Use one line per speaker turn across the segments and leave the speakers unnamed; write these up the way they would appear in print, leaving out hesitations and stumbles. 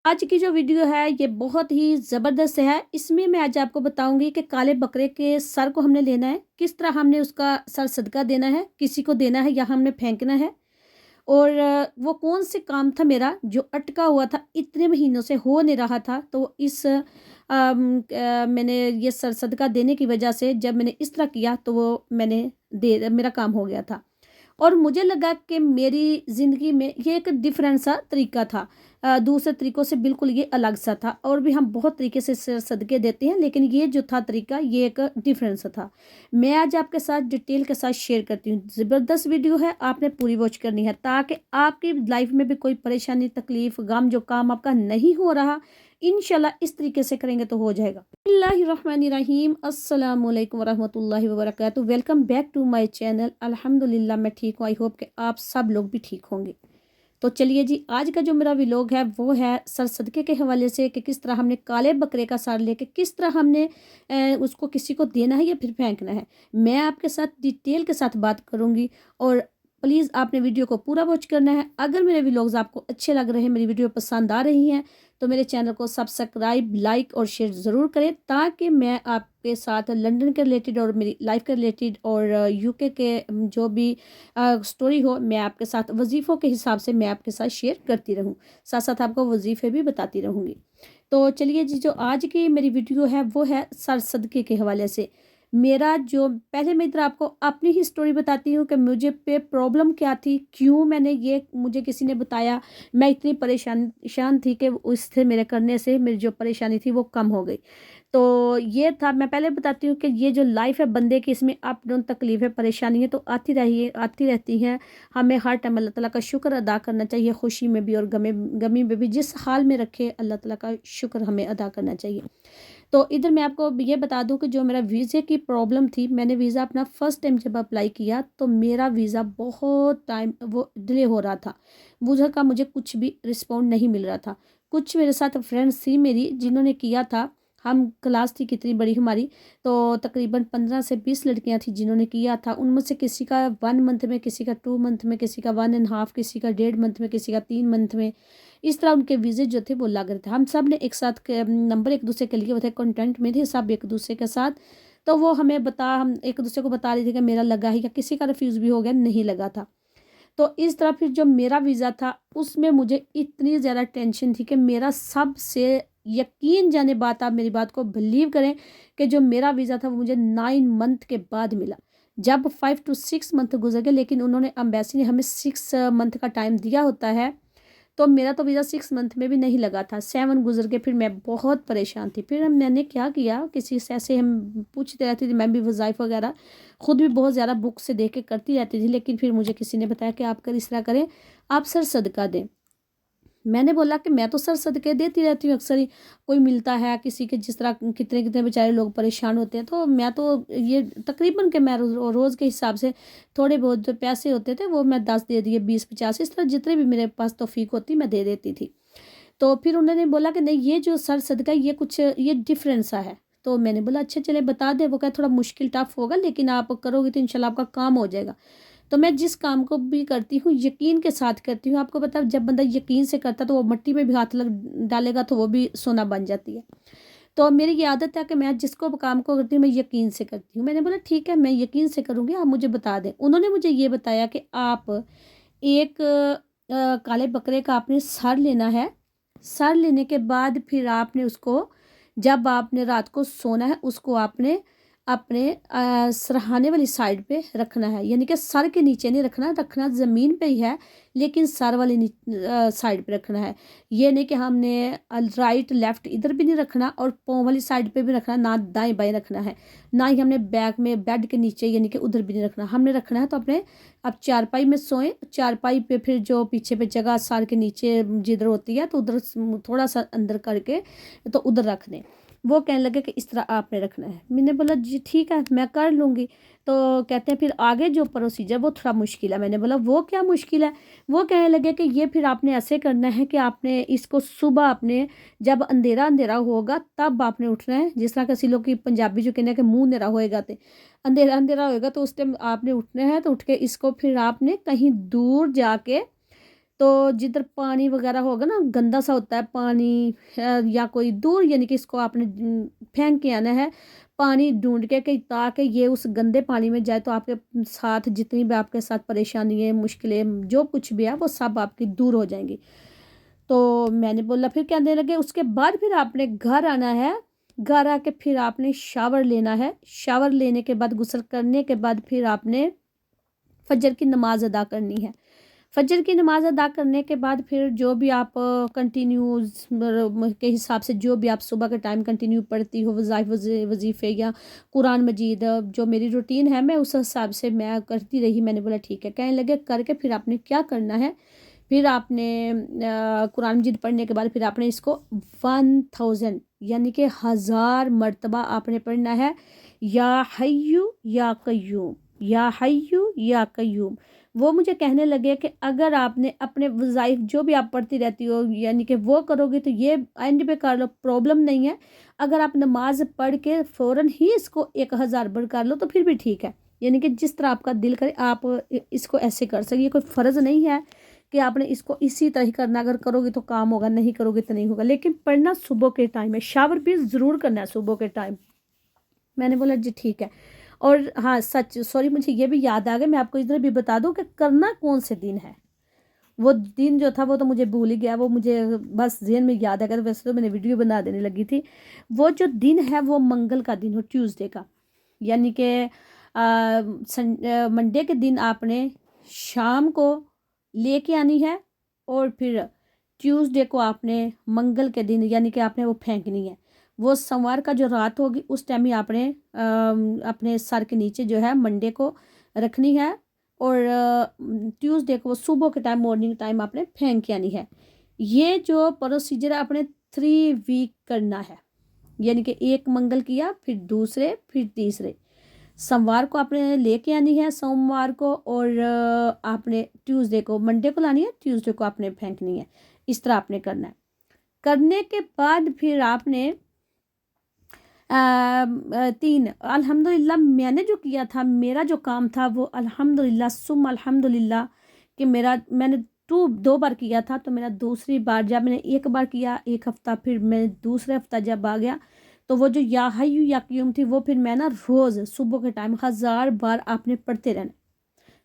आज की जो वीडियो है ये बहुत ही ज़बरदस्त है। इसमें मैं आज आपको बताऊंगी कि काले बकरे के सर को हमने लेना है, किस तरह हमने उसका सर सदका देना है, किसी को देना है या हमने फेंकना है। और वो कौन से काम था मेरा जो अटका हुआ था, इतने महीनों से हो नहीं रहा था। तो इस मैंने ये सर सदका देने की वजह से जब मैंने इस तरह किया तो वो मैंने दे मेरा काम हो गया था। और मुझे लगा कि मेरी ज़िंदगी में ये एक डिफरेंट सा तरीका था। दूसरे तरीक़ों से बिल्कुल ये अलग सा था। और भी हम बहुत तरीके से सदक़े देते हैं, लेकिन ये जो था तरीका ये एक डिफरेंट सा था। मैं आज आपके साथ डिटेल के साथ शेयर करती हूँ। ज़बरदस्त वीडियो है, आपने पूरी वॉच करनी है ताकि आपकी लाइफ में भी कोई परेशानी, तकलीफ़, गम जो काम आपका नहीं हो रहा, इंशाल्लाह इस तरीके से करेंगे तो हो जाएगा। बिस्मिल्लाहिर्रहमानिर्रहीम, अस्सलामुअलैकुम वरहमतुल्लाहि वबरकातुहू। Welcome back to my channel. अल्हम्दुलिल्लाह मैं ठीक हूँ। आई होप कि आप सब लोग भी ठीक होंगे। तो चलिए जी, आज का जो मेरा व्लॉग है वो है सर सदके के हवाले से कि किस तरह हमने काले बकरे का सर लेके किस तरह हमने उसको किसी को देना है या फिर फेंकना है। मैं आपके साथ डिटेल के साथ बात करूँगी और प्लीज़ आपने वीडियो को पूरा वॉच करना है। अगर मेरे व्लॉग्स आपको अच्छे लग रहे हैं, मेरी वीडियो पसंद आ रही हैं, तो मेरे चैनल को सब्सक्राइब, लाइक और शेयर ज़रूर करें ताकि मैं आपके साथ लंदन के रिलेटेड और मेरी लाइफ के रिलेटेड और यूके के जो भी स्टोरी हो, मैं आपके साथ वजीफ़ों के हिसाब से मैं आपके साथ शेयर करती रहूं। साथ साथ आपको वजीफ़े भी बताती रहूँगी। तो चलिए जी, जो आज की मेरी वीडियो है वो है सर सदके के हवाले से। मेरा जो पहले मैं इधर आपको अपनी ही स्टोरी बताती हूँ कि मुझे पे प्रॉब्लम क्या थी, क्यों मैंने ये मुझे किसी ने बताया, मैं इतनी परेशान थी कि उससे मेरे करने से मेरी जो परेशानी थी वो कम हो गई। तो ये था, मैं पहले बताती हूँ कि ये जो लाइफ है बंदे की, इसमें अप डाउन, तकलीफ़ें, परेशानियाँ तो आती रहती हैं। हमें हर टाइम अल्लाह ताला का शुक्र अदा करना चाहिए, खुशी में भी और गमी में भी। जिस हाल में रखे अल्लाह ताला का शुक्र हमें अदा करना चाहिए। तो इधर मैं आपको ये बता दूं कि जो मेरा वीज़े की प्रॉब्लम थी, मैंने वीज़ा अपना फ़र्स्ट टाइम जब अप्लाई किया तो मेरा वीज़ा बहुत टाइम वो डिले हो रहा था। उधर का मुझे कुछ भी रिस्पॉन्ड नहीं मिल रहा था। कुछ मेरे साथ फ्रेंड्स थी मेरी जिन्होंने किया था। हम क्लास थी कितनी बड़ी हमारी, तो तकरीबन 15 से 20 लड़कियां थी जिन्होंने किया था। उनमें से किसी का 1 मंथ में, किसी का 2 मंथ में, किसी का 1 एंड हाफ, किसी का 1.5 मंथ में, किसी का 3 मंथ में। इस तरह उनके वीज़े जो थे वो लग रहे थे। हम सब ने एक साथ नंबर एक दूसरे के लिए वो थे, कॉन्टेंट में थे सब एक दूसरे के साथ। तो वो हम एक दूसरे को बता रहे थे कि मेरा लगा है, या किसी का रिफ्यूज़ भी हो गया, नहीं लगा था। तो इस तरह फिर जो मेरा वीज़ा था उसमें मुझे इतनी ज़्यादा टेंशन थी कि मेरा सबसे यकीन जाने बात, आप मेरी बात को बिलीव करें कि जो मेरा वीज़ा था वो मुझे 9 मंथ के बाद मिला। जब 5 to 6 मंथ गुजर गए, लेकिन उन्होंने एम्बेसी ने हमें 6 मंथ का टाइम दिया होता है। तो मेरा तो वीज़ा 6 मंथ में भी नहीं लगा था, 7 गुजर के। फिर मैं बहुत परेशान थी। फिर मैंने क्या किया, किसी से ऐसे हम पूछते रहती थी, मैं भी वज़ाइफ वगैरह खुद भी बहुत ज़्यादा बुक से देख के करती रहती थी। लेकिन फिर मुझे किसी ने बताया कि आप कर इस तरह करें, आप सर सदका दें। मैंने बोला कि मैं तो सर सदके देती रहती हूँ अक्सर ही, कोई मिलता है किसी के, जिस तरह कितने कितने बेचारे लोग परेशान होते हैं, तो मैं तो ये तकरीबन के मैं रोज़ के हिसाब से थोड़े बहुत जो पैसे होते थे वो मैं 10 दे दिए, 20-50, इस तरह जितने भी मेरे पास तौफीक होती मैं दे देती थी। तो फिर उन्होंने बोला कि नहीं, ये जो सर सदका ये कुछ ये डिफरेंट सा है। तो मैंने बोला अच्छा चले बता दे। वो कहा थोड़ा मुश्किल टफ होगा, लेकिन आप करोगे तो इंशाल्लाह आपका काम हो जाएगा। तो मैं जिस काम को भी करती हूँ यकीन के साथ करती हूँ। आपको पता है जब बंदा यकीन से करता है तो वो मिट्टी में भी हाथ लग डालेगा तो वो भी सोना बन जाती है। तो मेरी ये आदत है कि मैं जिसको काम को करती हूँ मैं यकीन से करती हूँ। मैंने बोला ठीक है, मैं यकीन से करूँगी, आप मुझे बता दें। उन्होंने मुझे ये बताया कि आप एक काले बकरे का आपने सर लेना है। सर लेने के बाद फिर आपने उसको, जब आपने रात को सोना है, उसको आपने अपने सरहाने वाली साइड पे रखना है। यानी कि सर के नीचे नहीं रखना, रखना ज़मीन पे ही है, लेकिन सर वाली साइड पे रखना है। ये नहीं कि हमने राइट लेफ़्ट इधर भी नहीं रखना और पाँव वाली साइड पे भी रखना, ना दाएं बाएं रखना है। ना ही हमने बैक में बेड के नीचे यानी कि उधर भी नहीं रखना। हमने रखना है तो अपने, अब चारपाई में सोएं, चारपाई पे फिर जो पीछे पे जगह सर के नीचे जिधर होती है तो उधर थोड़ा सा अंदर करके तो उधर रख दें। वो कहने लगे कि इस तरह आपने रखना है। मैंने बोला जी ठीक है, मैं कर लूँगी। तो कहते हैं फिर आगे जो प्रोसीजर वो थोड़ा मुश्किल है। मैंने बोला वो क्या मुश्किल है? वो कहने लगे कि ये फिर आपने ऐसे करना है कि आपने इसको सुबह, आपने जब अंधेरा अंधेरा होगा तब आपने उठना है। जिस तरह किसी लोग की पंजाबी जो कहने के मुँह अंधेरा होएगा, तो अंधेरा अंधेरा होएगा तो उस टाइम आपने उठना है। तो उठ के इसको फिर आपने कहीं दूर जाके تو जिधर पानी वगैरह होगा ना, गंदा सा होता है पानी, या कोई दूर, यानी कि इसको आपने फेंक के आना है पानी ढूंढ के, कि ताकि ये उस गंदे पानी में जाए तो आपके साथ जितनी भी आपके साथ परेशानी है, मुश्किलें, जो कुछ भी है वो सब आपकी दूर हो जाएंगी। तो मैंने बोला फिर क्या देने लगे। उसके बाद फिर आपने घर आना है, घर आके फिर आपने शावर लेना है। शावर लेने के बाद, गुस्ल करने के बाद, फिर आपने फजर की नमाज अदा करनी है। फजर की नमाज अदा करने के बाद फिर जो भी आप कंटिन्यूज के हिसाब से जो भी आप सुबह के टाइम कंटिन्यू पढ़ती हो, वजीफ़े या कुरान मजीद, जो मेरी रूटीन है मैं उस हिसाब से मैं करती रही। मैंने बोला ठीक है। कहने लगे करके फिर आपने क्या करना है, फिर आपने कुरान मजीद पढ़ने के बाद फिर आपने इसको 1000 यानी कि 1000 मरतबा आपने पढ़ना है। या हय्यू या कय्यूम, या हय्यू या कय्यूम। वो मुझे कहने लगे कि अगर आपने अपने वज़ाइफ जो भी आप पढ़ती रहती हो, यानी कि वो करोगे तो ये एंड पे कर लो, प्रॉब्लम नहीं है। अगर आप नमाज पढ़ के फ़ौरन ही इसको 1000 बार कर लो तो फिर भी ठीक है। यानी कि जिस तरह आपका दिल करे आप इसको ऐसे कर सके। ये कोई फ़र्ज़ नहीं है कि आपने इसको इसी तरह ही करना, अगर करोगे तो काम होगा, नहीं करोगे तो नहीं होगा। लेकिन पढ़ना सुबह के टाइम है, शावर भी ज़रूर करना है सुबह के टाइम। मैंने बोला जी ठीक है। और हाँ सच, सॉरी, मुझे ये भी याद आ गया, मैं आपको इधर भी बता दूं कि करना कौन से दिन है। वो दिन जो था वो तो मुझे भूल ही गया, वो मुझे बस ज़हन में याद आ गया। वैसे तो मैंने वीडियो बना देने लगी थी। वो जो दिन है वो मंगल का दिन हो, ट्यूसडे का, यानी कि मंडे के दिन आपने शाम को लेके आनी है, और फिर ट्यूसडे को आपने मंगल के दिन यानी कि आपने वो फेंकनी है। वो सोमवार का जो रात होगी उस टाइम ही आपने अपने सर के नीचे जो है मंडे को रखनी है, और ट्यूसडे को सुबह के टाइम, मॉर्निंग टाइम आपने फेंक के आनी है। ये जो प्रोसीजर आपने 3 वीक करना है, यानी कि एक मंगल किया, फिर दूसरे, फिर तीसरे। सोमवार को आपने लेके आनी है सोमवार को, और आपने ट्यूसडे को, मंडे को लानी है, ट्यूसडे को आपने फेंकनी है। इस तरह आपने करना है। करने के बाद फिर आपने 3 अल्हम्दुलिल्लाह मैंने जो किया था, मेरा जो काम था वो अल्हम्दुलिल्लाह सुम अल्हम्दुलिल्लाह कि मैंने 2 बार किया था। तो मेरा दूसरी बार जब मैंने एक बार किया 1 हफ़्ता, फिर मैं दूसरे हफ़्ता जब आ गया तो वो जो या हय्यू या क़य्यूम थी वो फिर मैं ना रोज़ सुबह के टाइम 1000 बार आपने पढ़ते रहना।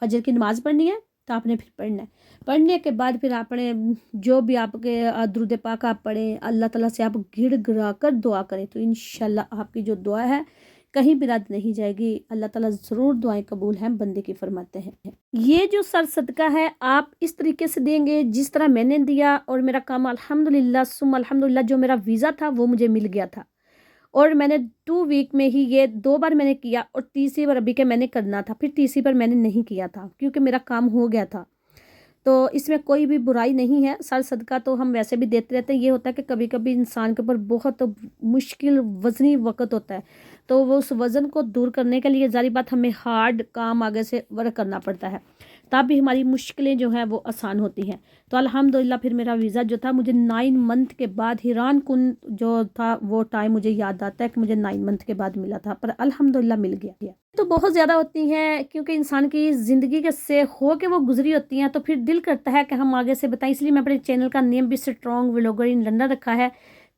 फजर की नमाज़ पढ़नी है तो आपने फिर पढ़ना है। पढ़ने के बाद फिर आपने जो भी आपके दुरूद पाक आप पढ़ें, अल्लाह ताला से आप गिड़गिड़ा कर दुआ करें तो इंशाल्लाह आपकी जो दुआ है कहीं भी रद्द नहीं जाएगी। अल्लाह ताला ज़रूर दुआएं कबूल हैं बंदे की, फरमाते हैं। ये जो सर सदका है आप इस तरीके से देंगे जिस तरह मैंने दिया। और मेरा काम अल्हम्दुलिल्लाह सुम अल्हम्दुलिल्लाह, जो मेरा वीज़ा था वो मुझे मिल गया था, और मैंने 2 वीक में ही ये 2 बार मैंने किया, और तीसरी बार अभी के मैंने करना था, फिर तीसरी बार मैंने नहीं किया था क्योंकि मेरा काम हो गया था। तो इसमें कोई भी बुराई नहीं है। सर सदका तो हम वैसे भी देते रहते हैं। ये होता है कि कभी कभी इंसान के ऊपर बहुत मुश्किल वज़नी वक़्त होता है, तो वो उस वज़न को दूर करने के लिए ज़ाहिर बात हमें हार्ड काम आगे से वर्क करना पड़ता है, तब भी हमारी मुश्किलें जो हैं वो आसान होती हैं। तो अल्हम्दुलिल्लाह फिर मेरा वीज़ा जो था मुझे 9 मंथ के बाद, हैरान कुन जो था वो टाइम मुझे याद आता है कि मुझे 9 मंथ के बाद मिला था, पर अल्हम्दुलिल्लाह मिल गया। तो बहुत ज़्यादा होती हैं क्योंकि इंसान की ज़िंदगी के से हो के वो गुजरी होती हैं, तो फिर दिल करता है कि हम आगे से बताएं। इसलिए मैं अपने चैनल का नेम भी स्ट्रॉन्ग व्लॉगर इन लंदन रखा है,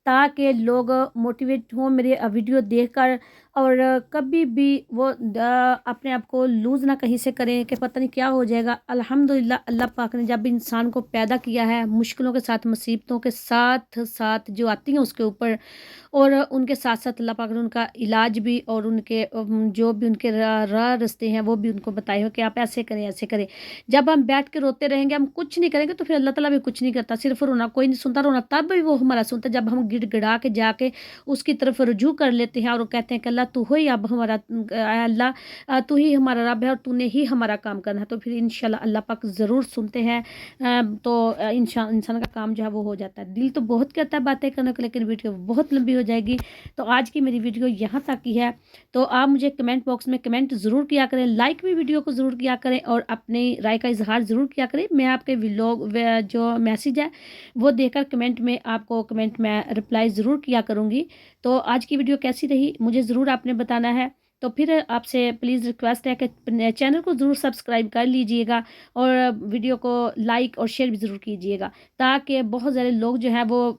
ताकि लोग मोटिवेट हों मेरे वीडियो देखकर, और कभी भी वो अपने आप को लूज़ ना कहीं से करें कि पता नहीं क्या हो जाएगा। अल्हम्दुलिल्लाह अल्लाह पाक ने जब इंसान को पैदा किया है, मुश्किलों के साथ, मुसीबतों के साथ साथ जो आती हैं उसके ऊपर, और उनके साथ साथ अल्लाह पाक ने उनका इलाज भी, और उनके जो भी उनके राह रास्ते हैं वो भी उनको बताए हो कि आप ऐसे करें, ऐसे करें। जब हम बैठ के रोते रहेंगे, हम कुछ नहीं करेंगे, तो फिर अल्लाह ताला भी कुछ नहीं करता। सिर्फ रोना कोई नहीं सुनता, रोना तब भी वो हमारा सुनता जब हम गिड़गिड़ा के जाके उसकी तरफ रुजू कर लेते हैं, और वो कहते हैं कि अल्लाह तू हो ही अब हमारा, अल्लाह तू ही हमारा रब है और तूने ही हमारा काम करना है। तो फिर इंशाल्लाह अल्लाह पाक ज़रूर सुनते हैं। तो इंसान का काम जो है वो हो जाता है। दिल तो बहुत करता है बातें करने को, लेकिन वीडियो बहुत लंबी हो जाएगी। तो आज की मेरी वीडियो यहाँ तक ही है। तो आप मुझे कमेंट बॉक्स में कमेंट ज़रूर किया करें, लाइक भी वीडियो को ज़रूर किया करें, और अपनी राय का इजहार ज़रूर किया करें। मैं आपके व्लॉग जो मैसेज है वो देकर कमेंट में आपको कमेंट में रिप्लाई ज़रूर किया करूँगी। तो आज की वीडियो कैसी रही मुझे ज़रूर आपने बताना है। तो तो फिर आपसे प्लीज़ रिक्वेस्ट है कि चैनल को ज़रूर सब्सक्राइब कर लीजिएगा और वीडियो को लाइक और शेयर भी ज़रूर कीजिएगा, ताकि बहुत सारे लोग जो हैं वो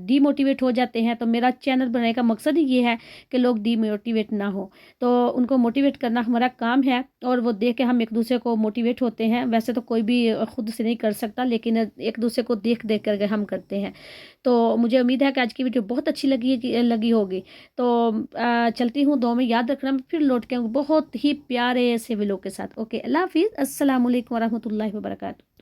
डीमोटिवेट हो जाते हैं। तो मेरा चैनल बनाने का मकसद ही ये है कि लोग डीमोटिवेट ना हो, तो उनको मोटिवेट करना हमारा काम है और वो देख के हम एक दूसरे को मोटिवेट होते हैं। वैसे तो कोई भी खुद से नहीं कर सकता, लेकिन एक दूसरे को देख देख करके हम करते हैं। तो मुझे उम्मीद है कि आज की वीडियो बहुत अच्छी लगी होगी। तो चलती हूँ, दुआ में याद रखना, फिर लौट के आऊँगी बहुत ही प्यारे से व्लॉग के साथ। ओके, अल्लाह हाफिज़, अस्सलाम वालेकुम वरहमतुल्लाहि वबरकातुहू।